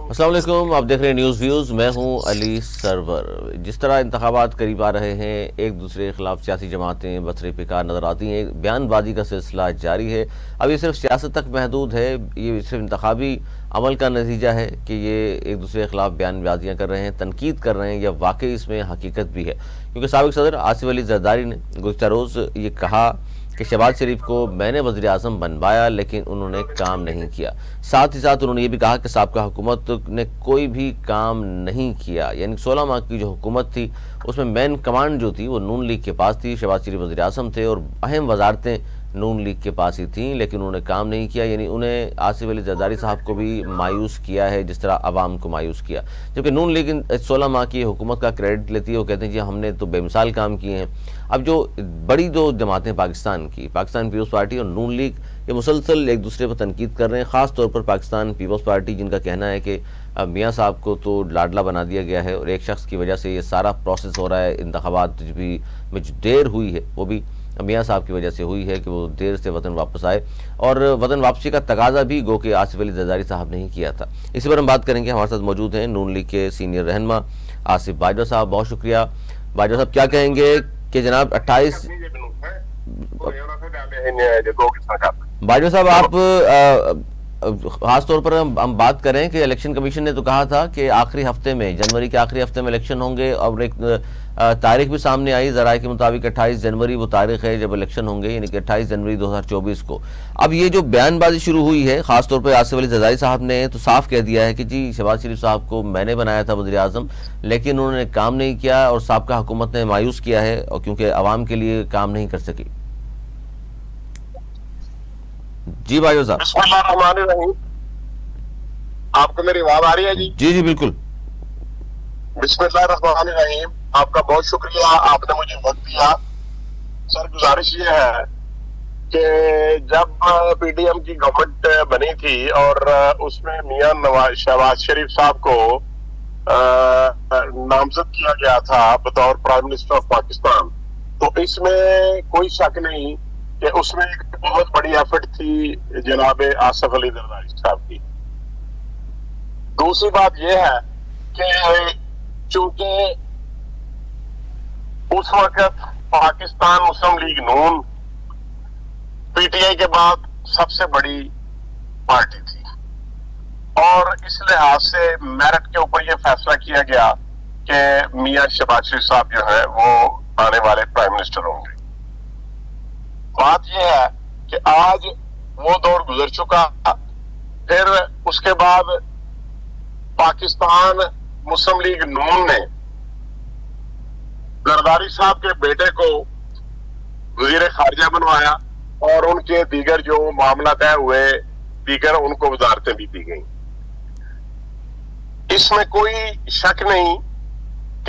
अस्सलाम वालेकुम, आप देख रहे हैं न्यूज़ व्यूज़। मैं हूं अली सरवर। जिस तरह इंतखाबात करीब आ रहे हैं, एक दूसरे के खिलाफ सियासी जमातें बसरे पिकार नज़र आती हैं, बयानबाजी का सिलसिला जारी है। अब ये सिर्फ सियासत तक महदूद है, ये सिर्फ इंतखाबी अमल का नतीजा है कि ये एक दूसरे के खिलाफ बयानबाजियाँ कर रहे हैं, तनकीद कर रहे हैं, या वाकई इसमें हकीकत भी है। क्योंकि साबिक सदर आसिफ अली जरदारी ने गुज़श्ता रोज़ ये कहा कि शहबाज शरीफ को मैंने वज़ीर आज़म बनवाया, लेकिन उन्होंने काम नहीं किया। साथ ही साथ उन्होंने ये भी कहा कि साबका हुकूमत ने कोई भी काम नहीं किया, यानी 16 माह की जो हुकूमत थी उसमें मेन कमांड जो थी वो नून लीग के पास थी। शहबाज शरीफ वज़ीर आज़म थे और अहम वजारतें नून लीग के पास ही थी, लेकिन उन्होंने काम नहीं किया। यानी उन्हें आसिफ अली जरदारी साहब को भी मायूस किया है, जिस तरह आवाम को मायूस किया। जबकि नून लीग 16 माह की हुकूमत का क्रेडिट लेती है, वो कहते हैं जी हमने तो बेमिसाल काम किए हैं। अब जो बड़ी दो जमातें पाकिस्तान की, पाकिस्तान पीपल्स पार्टी और नून लीग, ये मुसलसल एक दूसरे पर तनकीद कर रहे हैं। ख़ास तौर पर पाकिस्तान पीपल्स पार्टी, जिनका कहना है कि मियाँ साहब को तो लाडला बना दिया गया है और एक शख्स की वजह से ये सारा प्रोसेस हो रहा है। इंतखाबात भी में जो देर हुई है वो भी मियाँ साहब की वजह से हुई है कि वो देर से वतन वापस आए, और वतन वापसी का तकाजा भी गो के आसिफ अली जरदारी साहब ने ही किया था। इसी पर हम बात करेंगे। हमारे साथ मौजूद हैं नून लीग के सीनियर रहनुमा आसिफ बाजवा साहब। बहुत शुक्रिया बाजवा साहब। क्या कहेंगे कि जनाब 28 बाजवा साहब, आप खास तौर पर हम बात करें कि इलेक्शन कमीशन ने तो कहा था कि आखिरी हफ्ते में, जनवरी के आखिरी हफ्ते में इलेक्शन होंगे, और एक तारीख भी सामने आई ज़राए के मुताबिक 28 जनवरी वो तारीख है जब इलेक्शन होंगे, यानी कि 28 जनवरी 2024 को। अब ये जो बयानबाजी शुरू हुई है, खास तौर पर आसिफ अली जरदारी साहब ने तो साफ कह दिया है कि जी शहबाज शरीफ साहब को मैंने बनाया था वज़ीर आज़म, लेकिन उन्होंने काम नहीं किया और साबका हुकूमत ने मायूस किया है, और क्योंकि आवाम के लिए काम नहीं कर सकी। जी बाजवा साहब। बिस्मिल्लाहिर्रहमानिर्रहीम। आपको मेरी आवाज आ रही है जी? जी जी बिल्कुल। बिस्मिल्लाहिर्रहमानिर्रहीम। आपका बहुत शुक्रिया, आपने मुझे वक्त दिया। सर, गुजारिश ये है कि जब पीडीएम की गवर्नमेंट बनी थी और उसमें मियां शहबाज शरीफ साहब को नामजद किया गया था बतौर प्राइम मिनिस्टर ऑफ पाकिस्तान, तो इसमें कोई शक नहीं कि उसमें एक बहुत बड़ी एफर्ट थी जनाब आसिफ अली जरदारी साहब की। दूसरी बात यह है कि चूंकि उस वक्त पाकिस्तान मुस्लिम लीग नून पीटीआई के बाद सबसे बड़ी पार्टी थी, और इस लिहाज से मेरिट के ऊपर यह फैसला किया गया कि मियां शहबाज शरीफ साहब जो है वो आने वाले प्राइम मिनिस्टर होंगे। बात यह है कि आज वो दौर गुजर चुका। फिर उसके बाद पाकिस्तान मुस्लिम लीग नून ने जरदारी साहब के बेटे को वजीर खारजा बनवाया, और उनके दीगर जो मामला तय हुए, दीगर उनको वजारतें भी दी गई। इसमें कोई शक नहीं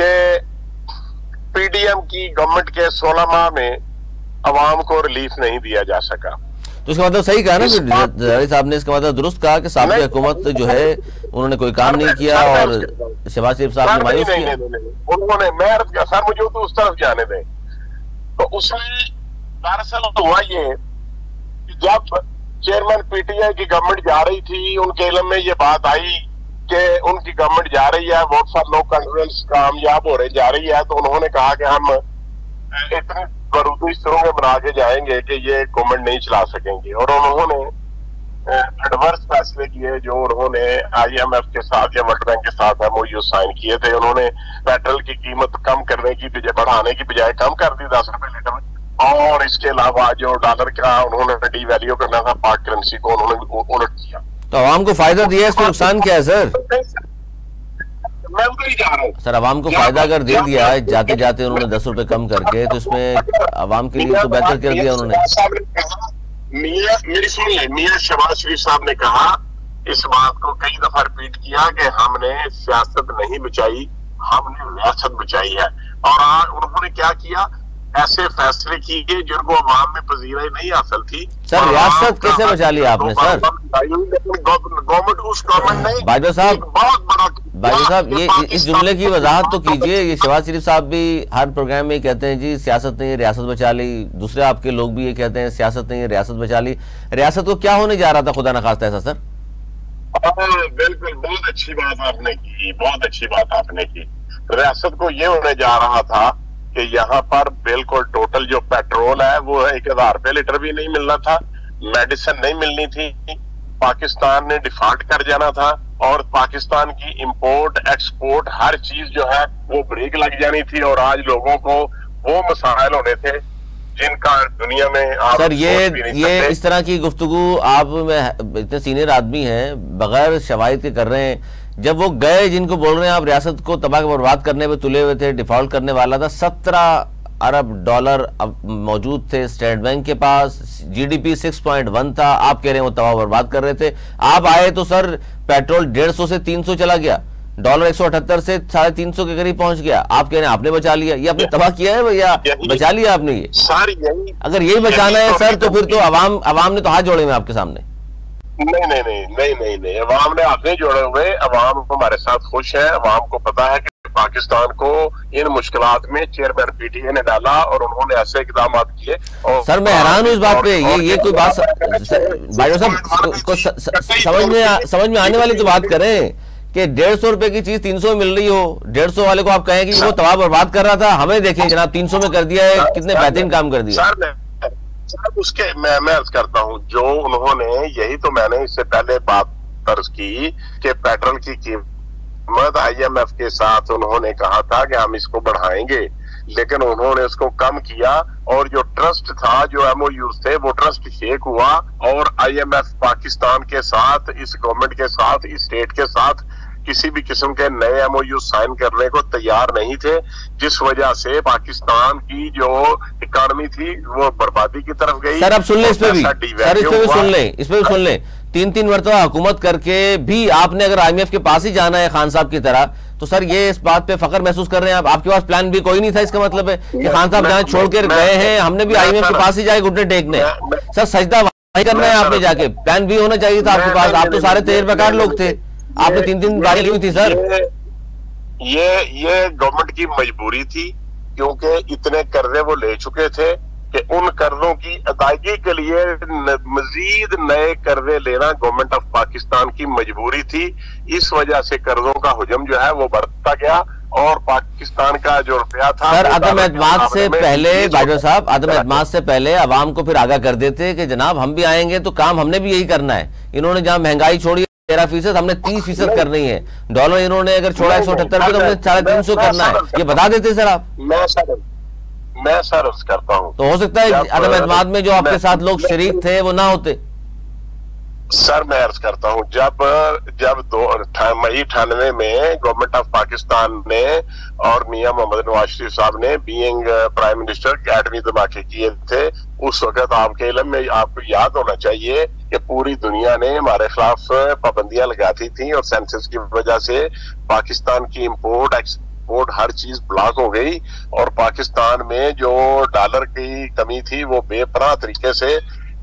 कि पीडीएम की गवर्नमेंट के 16 माह में अवाम को रिलीफ नहीं दिया जा सका। तो इसका मतलब सही कहा ना जरदारी साहब ने, इसका मतलब दुरुस्त कहा कि साबिक़ हुकूमत जो है उन्होंने कोई काम नहीं किया और शहबाज शरीफ साहब ने मायूस किया। उन्होंने, मैं अर्ज किया सर मुझे तो उस तरफ जाने दें। तो उसमें दरअसल हुआ ये कि जब चेयरमैन पीटीआई की गवर्नमेंट जा रही थी, उनके इल्म में ये बात आई कि उनकी गवर्नमेंट जा रही है, वोट फॉर नो कॉन्फ्रेंस कामयाब हो रही जा रही है, तो उन्होंने कहा कि हम इतने बरूदी सुरंगें बना के जाएंगे कि ये गवर्नमेंट नहीं चला सकेंगे। और उन्होंने एडवर्स फैसले किए, जो उन्होंने आईएमएफ के साथ या वर्ल्ड बैंक के साथ एमओयू साइन किए थे। उन्होंने पेट्रोल की कीमत कम करने की बजाय, बढ़ाने की बजाय कम कर दी 10 रुपए लीटर, और इसके अलावा जो डॉलर का उन्होंने डीवैल्यू करना था, पाक करेंसी को उन्होंने उलट किया। तो आवाम को फायदा दिया, इसमें नुकसान क्या है सर? मैं उधर ही जा रहा हूँ सर। आवाम को फायदा अगर दे दिया है जाते जाते उन्होंने 10 रुपए कम करके, तो इसमें आवाम के लिए तो बेहतर कर दिया उन्होंने। मेरी सुनिए, मियां शहबाज शरीफ साहब ने कहा, इस बात को कई दफा रिपीट किया कि हमने सियासत नहीं बचाई, हमने रियासत बचाई है। और आज उन्होंने क्या किया, ऐसे फैसले किए जिनको अवाम में पजीराई नहीं हासिल थी। सर रियासत कैसे बचा लिया आपने सर? गवर्नमेंट उस गवर्नमेंट नहीं, बाजवा साहब, बहुत बड़ा बाजवा साहब ये इस जुमले की वजाहत तो कीजिए। ये शहबाज शरीफ साहब भी हर प्रोग्राम में कहते हैं जी सियासत नहीं रियासत बचा ली, दूसरे आपके लोग भी ये कहते हैं सियासत नहीं रियासत बचा ली। रियासत को क्या होने जा रहा था खुदा न खास्ता ऐसा सर? बिल्कुल, बहुत अच्छी बात आपने की, बहुत अच्छी बात आपने की। रियासत को ये होने जा रहा था कि यहाँ पर बिल्कुल टोटल जो पेट्रोल है वो 1000 रुपये लीटर भी नहीं मिलना था, मेडिसिन नहीं मिलनी थी, पाकिस्तान ने डिफॉल्ट कर जाना था और पाकिस्तान की इंपोर्ट एक्सपोर्ट हर चीज जो है वो ब्रेक लग जानी थी और आज लोगों को वो मसाइल होने थे जिनका दुनिया में आप सर ये इस तरह की गुफ्तगू आप में इतने सीनियर आदमी हैं बगैर शवाहिद के कर रहे हैं। जब वो गए जिनको बोल रहे हैं आप रियासत को तबाह बर्बाद करने पे तुले हुए थे, डिफॉल्ट करने वाला था, 17 अरब डॉलर मौजूद थे स्टेट बैंक के पास, जीडीपी 6.1 था, आप कह रहे हैं वो तबाह बर्बाद कर रहे थे। आप आए तो सर पेट्रोल 150 से 300 चला गया, डॉलर 178 से 350 के करीब पहुंच गया। आप कह रहे हैं आपने बचा लिया, ये आपने तबाह किया है या बचा लिया आपने? ये सारी यही, अगर यही बचाना है सर तो फिर तो अवाम ने तो हाथ जोड़े हुए आपके सामने। नहीं, अवाम ने हाथ नहीं जोड़े हुए, अवाम हमारे साथ खुश है। अवाम को पता है कि पाकिस्तान को इन मुश्किलात में चेयरमैन पीटीए ने डाला और उन्होंने ऐसे इकदाम किए। और सर मैं हैरान हूँ इस बात पे, ये कोई बात भाई साहब को समझ में आने वाली तो बात करें कि 150 रुपए की चीज 300 में मिल रही हो, 150 वाले को आप कहें कि वो तबाह बर्बाद कर रहा था, हमें देखें जनाब 300 में कर दिया है, कितने बेहतरीन काम कर दिया। सर उसके मैं अर्ज करता हूँ जो उन्होंने, यही तो मैंने इससे पहले बात दर्ज की कि पेट्रोल की कीमत IMF के साथ उन्होंने कहा था कि हम इसको बढ़ाएंगे, लेकिन उन्होंने उसको कम किया और जो ट्रस्ट था, जो MOUs थे, वो ट्रस्ट शेक हुआ और IMF पाकिस्तान के साथ, इस गवर्नमेंट के साथ, इस स्टेट के साथ किसी भी किस्म के नए MOU साइन करने को तैयार नहीं थे, जिस वजह से पाकिस्तान की जो इकोनॉमी थी वो बर्बादी की तरफ गई। सर अब सुन लें, इस पे भी सुन लें 3-3 मरतबा हुकूमत करके भी आपने अगर IMF के पास ही जाना है खान साहब की तरह, तो सर ये इस बात पे फख्र महसूस कर रहे हैं आप? आपके पास प्लान भी कोई नहीं था, इसका मतलब है कि खान साहब जहां छोड़ कर गए हैं हमने भी IMF के पास ही जाए घुटने टेकने। सर सजदा वही करना है आपने जाके, प्लान भी होना चाहिए था आपके पास, आप तो सारे तेज बकार लोग थे, आपने 3-3 बारी ली थी सर। ये गवर्नमेंट की मजबूरी थी क्योंकि इतने कर्जे वो ले चुके थे कि उन कर्जों की अदायगी के लिए मजीद नए कर्जे लेना गवर्नमेंट ऑफ पाकिस्तान की मजबूरी थी। इस वजह से कर्जों का हुजम जो है वो बढ़ता गया और पाकिस्तान का जो रुपया था सर अदम एतमाद से पहले, बाजवा साहब अदम एतमाद से पहले अवाम को फिर आगाह कर देते कि जनाब हम भी आएंगे तो काम हमने भी यही करना है। इन्होंने जहां महंगाई छोड़ी 13%, हमने 30% करनी है। डॉलर इन्होंने अगर छोड़ा 178 पे तो हमने 350 करना है, ये बता देते सर आप। मैं सर अर्ज करता हूँ तो हो सकता है अदम एतमाद में जो आपके साथ लोग शरीक थे वो ना होते। सर मैं अर्ज करता हूँ जब मई 98 में गवर्नमेंट ऑफ पाकिस्तान ने और मियां मोहम्मद नवाज शरीफ साहब ने बीइंग प्राइम मिनिस्टर एटमी धमाके किए थे, उस वक्त आपके इल्म में आपको याद होना चाहिए कि पूरी दुनिया ने हमारे खिलाफ पाबंदियां लगाती थी और सेंसस की वजह से पाकिस्तान की इंपोर्ट एक्सपोर्ट हर चीज ब्लॉक हो गई और पाकिस्तान में जो डॉलर की कमी थी वो बेपनाह तरीके से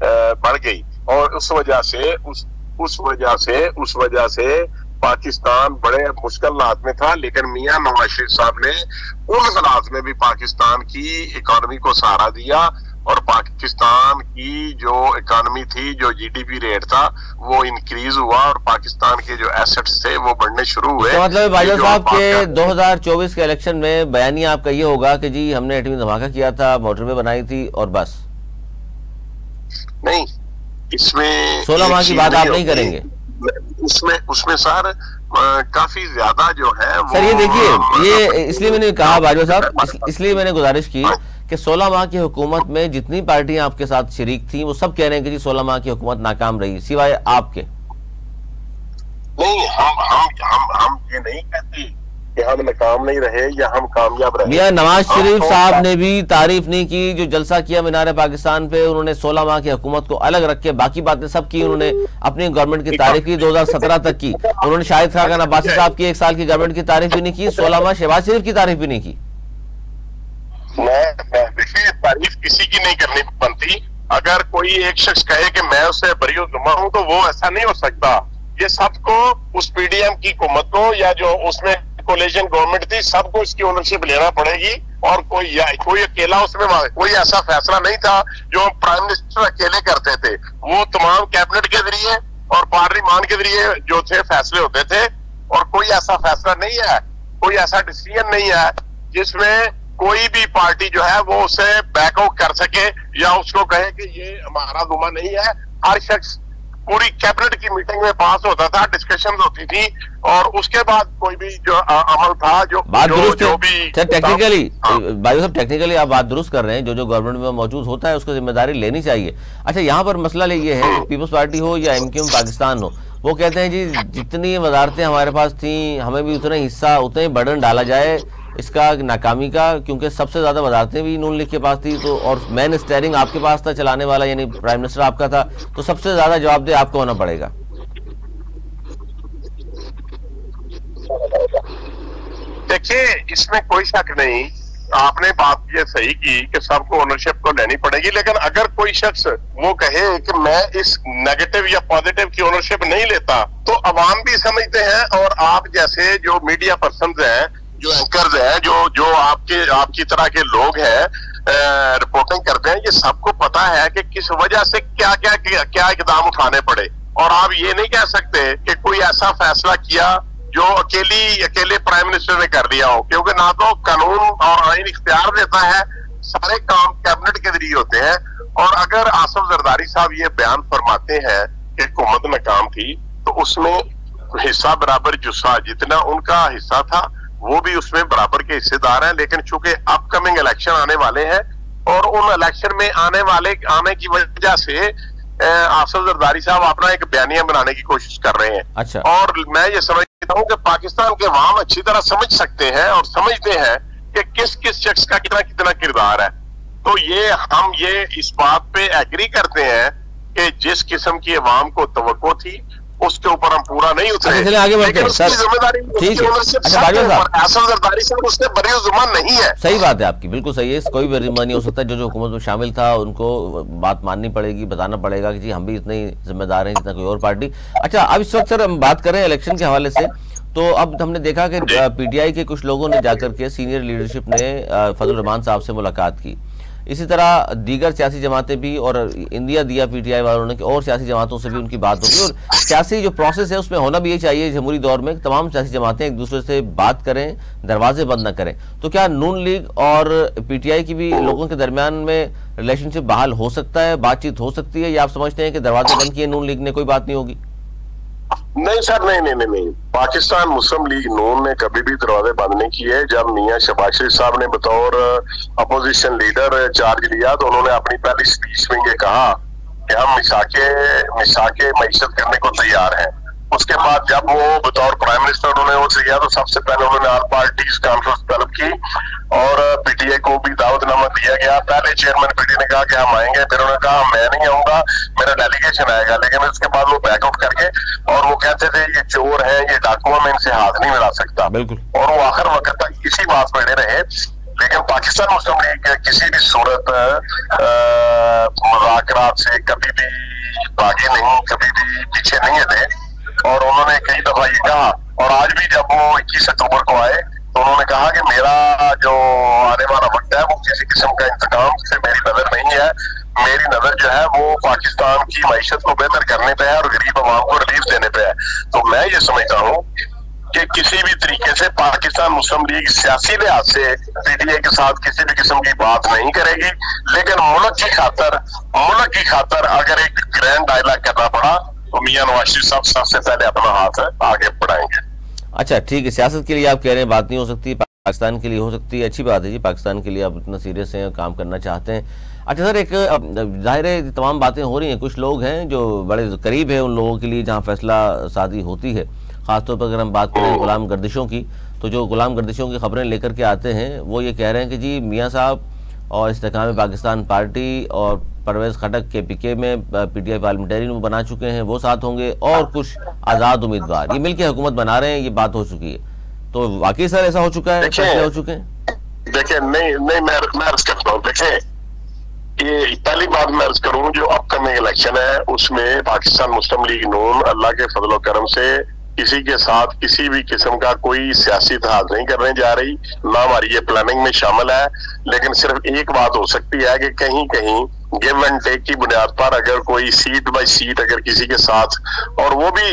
बढ़ गई और उस वजह से पाकिस्तान बड़े मुश्किल हालात में था। लेकिन मियां नवाज शरीफ साहब ने उन हालात में भी पाकिस्तान की इकोनॉमी को सहारा दिया और पाकिस्तान की जो इकोनॉमी थी, जो GDP रेट था वो इंक्रीज हुआ और पाकिस्तान के जो एसेट्स थे वो बढ़ने शुरू हुए। तो मतलब भाईजान साहब के 2024 के इलेक्शन में बयानिया आपका ये होगा कि जी हमने एटमी धमाका किया था, मोटरवे बनाई थी और बस? नहीं, इसमें 16 माह की बात आप नहीं करेंगे? उसमें सर काफी ज्यादा जो है सर ये देखिए, ये इसलिए मैंने कहा बाजवा साहब, इसलिए मैंने गुजारिश की कि 16 माह की हुकूमत में जितनी पार्टियां आपके साथ शरीक थी वो सब कह रहे हैं कि जी 16 माह की हुकूमत नाकाम रही, सिवाय आपके। नहीं, हम ये नहीं कहते कि हम नाकाम नहीं रहे या हम कामयाब रहे। मियां नवाज शरीफ साहब ने भी तारीफ नहीं की, जो जलसा किया मीनार पाकिस्तान पे, उन्होंने 16 माह की हुकूमत को अलग रख के बाकी बातें सब की, उन्होंने अपनी गवर्नमेंट की तारीफ की 2017 तक की। उन्होंने शाहिद खान अब्बासी साहब की 1 साल की गवर्नमेंट की तारीफ भी नहीं की, 16 माह शहबाज शरीफ की तारीफ भी नहीं की। देखिए, तारीफ किसी की नहीं करनी बनती। अगर कोई एक शख्स कहे कि मैं उससे बरीउज़्ज़मा हूं तो वो ऐसा नहीं हो सकता। ये सबको उस PDM की हुकूमत को या जो उसमें कोलिशन गवर्नमेंट थी सबको इसकी ओनरशिप लेना पड़ेगी और कोई अकेला उसमें कोई ऐसा फैसला नहीं था जो प्राइम मिनिस्टर अकेले करते थे। वो तमाम कैबिनेट के जरिए और पार्लियामान के जरिए जो थे फैसले होते थे कोई ऐसा फैसला नहीं है, कोई ऐसा डिसीजन नहीं है जिसमें कोई भी पार्टी जो है वो उसे बैकआउट कर सके या उसको कहे कि ये हमारा दुमा नहीं है। हर शख्स पूरी कैबिनेट की मीटिंग में पास होता था, डिस्कशन होती थी, और उसके बाद कोई भी जो अमल था जो बात दुरुस्त जो भी टेक्निकली भाई साहब, टेक्निकली आप बात दुरुस्त कर रहे हैं। जो गवर्नमेंट में मौजूद होता है उसको जिम्मेदारी लेनी चाहिए। अच्छा, यहाँ पर मसला ये है कि पीपल्स पार्टी हो या एमक्यूएम पाकिस्तान हो, वो कहते हैं जी जितनी वजारतें हमारे पास थी हमें भी उतना हिस्सा, उतना ही बर्डन डाला जाए इसका नाकामी का, क्योंकि सबसे ज्यादा वजारतें भी नून लीग के पास थी, तो और मैन स्टीयरिंग आपके पास था, चलाने वाला यानी प्राइम मिनिस्टर आपका था, तो सबसे ज्यादा जवाबदेह आपको होना पड़ेगा। देखिए, इसमें कोई शक नहीं, आपने बात ये सही की कि सबको ओनरशिप को लेनी पड़ेगी, लेकिन अगर कोई शख्स वो कहे कि मैं इस नेगेटिव या पॉजिटिव की ओनरशिप नहीं लेता, तो अवाम भी समझते हैं और आप जैसे जो मीडिया पर्सन हैं, जो एंकर्स हैं, जो आपकी तरह के लोग हैं, रिपोर्टिंग करते हैं, ये सबको पता है कि किस वजह से क्या इकदाम उठाने पड़े। और आप ये नहीं कह सकते कि कोई ऐसा फैसला किया जो अकेले प्राइम मिनिस्टर ने कर दिया हो, क्योंकि ना तो कानून और आईन इख्तियार देता है, सारे काम कैबिनेट के जरिए होते हैं। और अगर आसिफ जरदारी साहब ये बयान फरमाते हैं कि हुकूमत नाकाम थी, तो उसमें हिस्सा बराबर जुस्सा, जितना उनका हिस्सा था वो भी उसमें बराबर के हिस्सेदार हैं। लेकिन चूंकि अपकमिंग इलेक्शन आने वाले हैं और उन इलेक्शन में आने की वजह से आसिफ जरदारी साहब अपना एक बयानिया बनाने की कोशिश कर रहे हैं। अच्छा। और मैं ये समझता हूँ कि पाकिस्तान के अवाम अच्छी तरह समझ सकते हैं और समझते हैं कि किस किस शख्स का कितना कितना किरदार है। तो हम इस बात पे एग्री करते हैं कि जिस किस्म की अवाम को तवक्को थी उसके ऊपर हम पूरा नहीं उतरे। चलिए आगे बढ़ते हैं सर। जिम्मेदारी ठीक है, उसने बरी जुबान नहीं है। सही बात है आपकी, बिल्कुल सही है। कोई भी बरी नहीं हो सकता। जो हुकूमत में शामिल था उनको बात माननी पड़ेगी, बताना पड़ेगा कि जी हम भी इतने जिम्मेदार हैं जितना कोई और पार्टी। अच्छा, अब इस वक्त सर हम बात करें इलेक्शन के हवाले से, तो अब हमने देखा कि पीटीआई के कुछ लोगों ने जाकर के सीनियर लीडरशिप ने फजल रहमान साहब से मुलाकात की। इसी तरह दीगर सियासी जमातें भी, और इंडिया दिया पीटीआई वालों ने, और सियासी जमातों से भी उनकी बात होगी। और सियासी जो प्रोसेस है उसमें होना भी ये चाहिए जमहूरी दौर में, तमाम सियासी जमातें एक दूसरे से बात करें, दरवाजे बंद न करें। तो क्या नून लीग और पीटीआई की भी लोगों के दरमियान में रिलेशनशिप बहाल हो सकता है, बातचीत हो सकती है, या आप समझते हैं कि दरवाजे बंद किए नून लीग ने, कोई बात नहीं होगी? नहीं सर, नहीं। पाकिस्तान मुस्लिम लीग नून ने कभी भी दरवाजे बंद नहीं किए। जब मियां शहबाज शरीफ साहब ने बतौर अपोजिशन लीडर चार्ज लिया तो उन्होंने अपनी पहली स्पीच में ये कहा कि हम मिसाके मईशत करने को तैयार हैं। उसके बाद जब वो बतौर प्राइम मिनिस्टर उन्होंने वो किया तो सबसे पहले उन्होंने ऑल पार्टीज कॉन्फ्रेंस तलब की और पीटीआई को भी दावतनामा दिया गया। पहले चेयरमैन पीटीआई ने कहा कि हम आएंगे, फिर उन्होंने कहा मैं नहीं आऊंगा, मेरा डेलीगेशन आएगा। लेकिन उसके बाद वो बैकआउट करके, और वो कहते थे ये चोर है, ये डाकुआ, मैं इनसे हाथ नहीं मिला सकता। बिल्कुल। और वो आखिर वक्त तक इसी बात पर अड़े रहे। लेकिन पाकिस्तान मुस्लिम लीग किसी भी सूरत मुज़ाकरात से कभी भी भागे नहीं, कभी भी पीछे नहीं हटे। और उन्होंने कई दफा ये कहा, और आज भी जब वो 21 अक्टूबर को आए तो उन्होंने कहा कि मेरा जो आने वाला वक्त है वो किसी किस्म का इंतकाम से मेरी नजर नहीं है। मेरी नजर जो है वो पाकिस्तान की मईशत को बेहतर करने पे है और गरीब आवाम को रिलीफ देने पे है। तो मैं ये समझता हूँ कि किसी भी तरीके से पाकिस्तान मुस्लिम लीग सियासी लिहाज से पीटीआई के साथ किसी भी किस्म की बात नहीं करेगी। लेकिन मुल्क की खातर अगर एक ग्रैंड डायलॉग करना पड़ा तो मियां नवाज शरीफ साहब सबसे पहले अपना हाथ आगे बढ़ाएंगे। अच्छा, ठीक है। सियासत के लिए आप कह रहे हैं बात नहीं हो सकती, पाकिस्तान के लिए हो सकती है। अच्छी बात है जी, पाकिस्तान के लिए आप इतना सीरियस हैं, काम करना चाहते हैं। अच्छा सर, एक जाहिर है तमाम बातें हो रही हैं, कुछ लोग हैं जो बड़े करीब है उन लोगों के लिए जहाँ फैसला सादी होती है। खासतौर पर अगर हम बात करें गुलाम गर्दिशों की, तो जो गुलाम गर्दिशों की खबरें लेकर के आते हैं वो ये कह रहे हैं कि जी मियाँ साहब और इस्तेकाम पाकिस्तान पार्टी और परवेज खटक के पीके में पीटीआई पार्लियामेंटेरियन बना चुके हैं, वो साथ होंगे, और कुछ आज़ाद उम्मीदवार ये मिलकर हुकूमत बना रहे हैं, ये बात हो चुकी है। तो वाकई सर ऐसा हो चुका है, फैसले हो चुके हैं? देखिए, नहीं मैं अर्ज करता हूँ। देखिए, ये पहली बात मैं अर्ज करूँ, जो अपकमिंग इलेक्शन है उसमें पाकिस्तान मुस्लिम लीग नून अल्लाह के फजल करम से किसी के साथ किसी भी किस्म का कोई सियासी इत्तेहाद नहीं करने जा रही, ना हमारी ये प्लानिंग में शामिल है। लेकिन सिर्फ एक बात हो सकती है कि कहीं कहीं गिव एंड टेक की बुनियाद पर अगर कोई सीट बाय सीट अगर किसी के साथ, और वो भी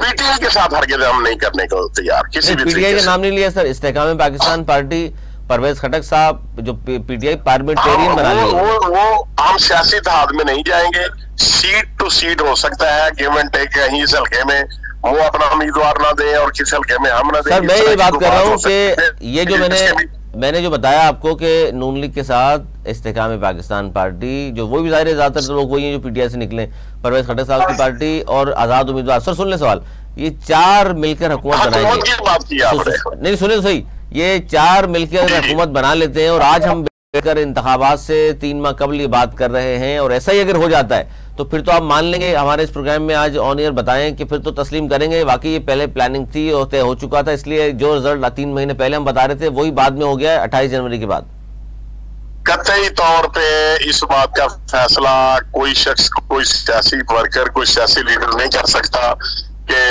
पीटीआई के साथ हरगिज़ हम नहीं करने को तैयार किसी भी पीटीआई का नाम नहीं लिया सर, इस्तेहकाम पाकिस्तान पार्टी परवेज खटक साहब जो पीटीआई पार्लियामेंटेरियन बना लिया, वो हम सियासी इत्तेहाद में नहीं जाएंगे। सीट टू सीट हो सकता है, गिव एंड टेक, कहीं इस हल्के में वो अपना उम्मीदवार ना दे और किस हल्के में हम ना दें। सर मैं ये बात कर रहा हूँ कि ये जो मैंने जो बताया आपको कि नून लीग के साथ इस्तेहकाम पाकिस्तान पार्टी, जो वो भी ज़ाहिर ज्यादातर लोग वही हैं जो पीटीआई से निकले, परवेज खटक साहब की पार्टी और आजाद उम्मीदवार। सर सुन ले सवाल, ये चार मिलकर हुकूमत बनाएंगे, नहीं सुने तो सही, ये चार मिलकर हुकूमत बना लेते हैं और आज हम बैठकर इंतखाबात से 3 माह कबल ये बात कर रहे हैं और ऐसा ही अगर हो जाता है तो फिर तो आप मान लेंगे, हमारे इस प्रोग्राम में आज ऑन एयर बताएं कि फिर तो तस्लीम करेंगे वाकई ये पहले प्लानिंग थी और तय हो चुका था, इसलिए जो रिजल्ट 3 महीने पहले हम बता रहे थे वही बाद में हो गया है 28 जनवरी के बाद। कतई तौर पे इस बात का फैसला कोई शख्स, कोई सियासी वर्कर, कोई सियासी लीडर नहीं कर सकता कि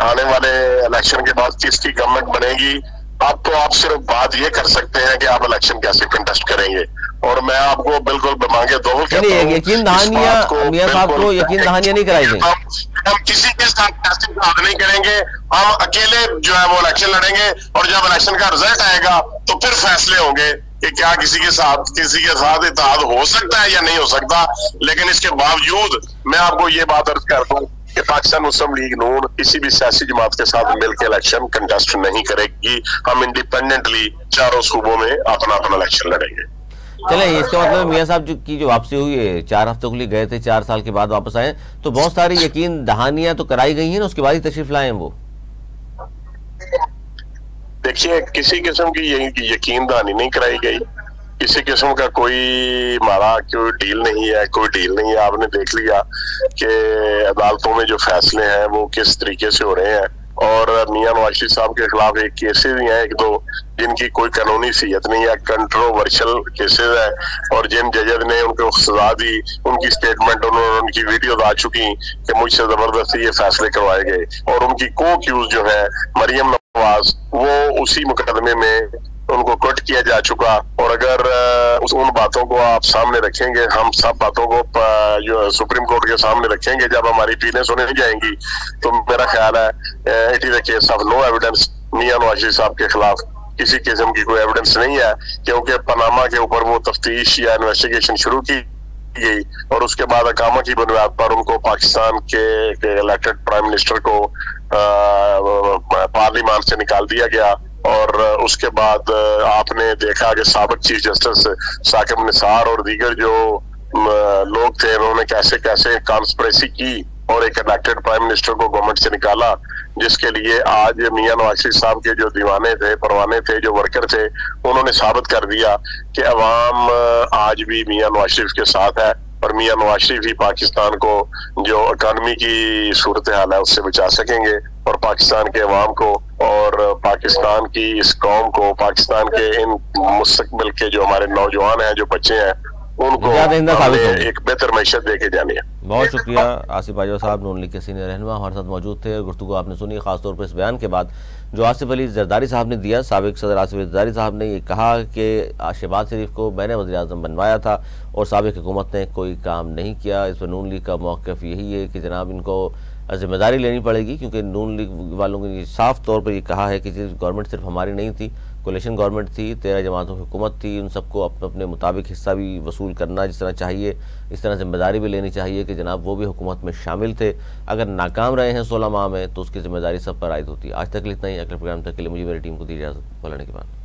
आने वाले इलेक्शन के बाद किसकी गवर्नमेंट बनेगी। अब तो आप सिर्फ बात ये कर सकते हैं कि आप इलेक्शन कैसे कंटेस्ट करेंगे, और मैं आपको बिल्कुल मांगे दो यकीन दहानियां मियां साहब को यकीन दहानियां नहीं कराई गई। हम किसी के साथ बात नहीं करेंगे, हम अकेले जो है वो इलेक्शन लड़ेंगे और जब इलेक्शन का रिजल्ट आएगा तो फिर फैसले होंगे कि क्या किसी के साथ इत्तेहाद हो सकता है या नहीं हो सकता। लेकिन इसके बावजूद मैं आपको ये बात अर्ज करता हूँ कि पाकिस्तान मुस्लिम लीग नून किसी भी सियासी जमात के साथ मिलकर इलेक्शन कंटेस्ट नहीं करेगी। हम इंडिपेंडेंटली चारों सूबों में अपना अपना इलेक्शन लड़ेंगे। चले, इसका मतलब मियां साहब की जो वापसी हुई है, 4 हफ्तों के लिए गए थे, 4 साल के बाद वापस आए, तो बहुत सारी यकीन दहानियां तो कराई गई हैं ना, उसके बाद ही तशरीफ लाए हैं वो। देखिए, किसी किस्म की यकीन दहानी नहीं कराई गई, किसी किस्म का कोई हमारा कोई डील नहीं है, कोई डील नहीं है। आपने देख लिया कि अदालतों में जो फैसले हैं वो किस तरीके से हो रहे हैं, और मियां नवाज शरीफ साहब के खिलाफ एक केसेस भी हैं, 1-2 जिनकी कोई कानूनी हैसियत नहीं है, कंट्रोवर्शियल केसेस है, और जिन जज ने उनको सजा दी, उनकी स्टेटमेंट उनकी वीडियो आ चुकी कि मुझसे जबरदस्ती ये फैसले करवाए गए, और उनकी को एक्यूज जो है मरियम नवाज, वो उसी मुकदमे में उनको कट किया जा चुका। और अगर उन बातों को आप सामने रखेंगे, हम सब बातों को जो सुप्रीम कोर्ट के सामने रखेंगे जब हमारी अपीलें सुनी जाएंगी, तो मेरा ख्याल है it is a case of no evidence. मियां नवाज शरीफ साहब के खिलाफ किसी किस्म की कोई एविडेंस नहीं है, क्योंकि पनामा के ऊपर वो तफ्तीश या इन्वेस्टिगेशन शुरू की गई और उसके बाद अकामा की बुनियाद पर उनको पाकिस्तान के इलेक्टेड प्राइम मिनिस्टर को पार्लियामान से निकाल दिया गया। और उसके बाद आपने देखा कि साबिक चीफ जस्टिस साकिब निसार और दीगर जो लोग थे, उन्होंने कैसे कैसे कॉन्स्पिरेसी की और एक इलेक्टेड प्राइम मिनिस्टर को गवर्नमेंट से निकाला, जिसके लिए आज मियां नवाज शरीफ साहब के जो दीवाने थे, परवाने थे, जो वर्कर थे, उन्होंने साबित कर दिया कि अवाम आज भी मियां नवाज शरीफ के साथ है, और मियां नवाज शरीफ ही पाकिस्तान को जो इकॉनमी की सूरत हाल है उससे बचा सकेंगे, और पाकिस्तान के अवाम को और पाकिस्तान की इस कौम को, पाकिस्तान के इन मुस्तकबिल के जो हमारे नौजवान हैं, जो बच्चे हैं, उनको एक बेहतर मैशत देके जानी है। बहुत शुक्रिया आसिफ बाजवा साहब, नून लीग के सीनियर रहनुमा हमारे साथ मौजूद थे। गुफ्तगू आपने सुनी, खासतौर पर इस बयान के बाद जो आसिफ अली जरदारी साहब ने दिया। साबिक सदर आसिफ अली जरदारी साहब ने ये कहा कि शहबाज शरीफ को मैंने वज़ीर-ए-आज़म बनवाया था और साबिक हुकूमत ने कोई काम नहीं किया। इस पर नून लीग का मौक़िफ़ यही है कि जनाब इनको जिम्मेदारी लेनी पड़ेगी, क्योंकि नून लीग वालों ने साफ तौर पर ये कहा है कि गवर्नमेंट सिर्फ हमारी नहीं थी, कोलिशन गवर्नमेंट थी, 13 जमातों की हुकूमत थी, उन सबको अपने अपने मुताबिक हिस्सा भी वसूल करना जिस तरह चाहिए, इस तरह जिम्मेदारी भी लेनी चाहिए कि जनाब वो भी हुकूमत में शामिल थे। अगर नाकाम रहे हैं 16 माह में तो उसकी जिम्मेदारी सब पर आयद होती है। आज तक इतना ही, अगले प्रोग्राम तक के लिए मुझे मेरी टीम को दी इजाज़त, बोलने के बाद।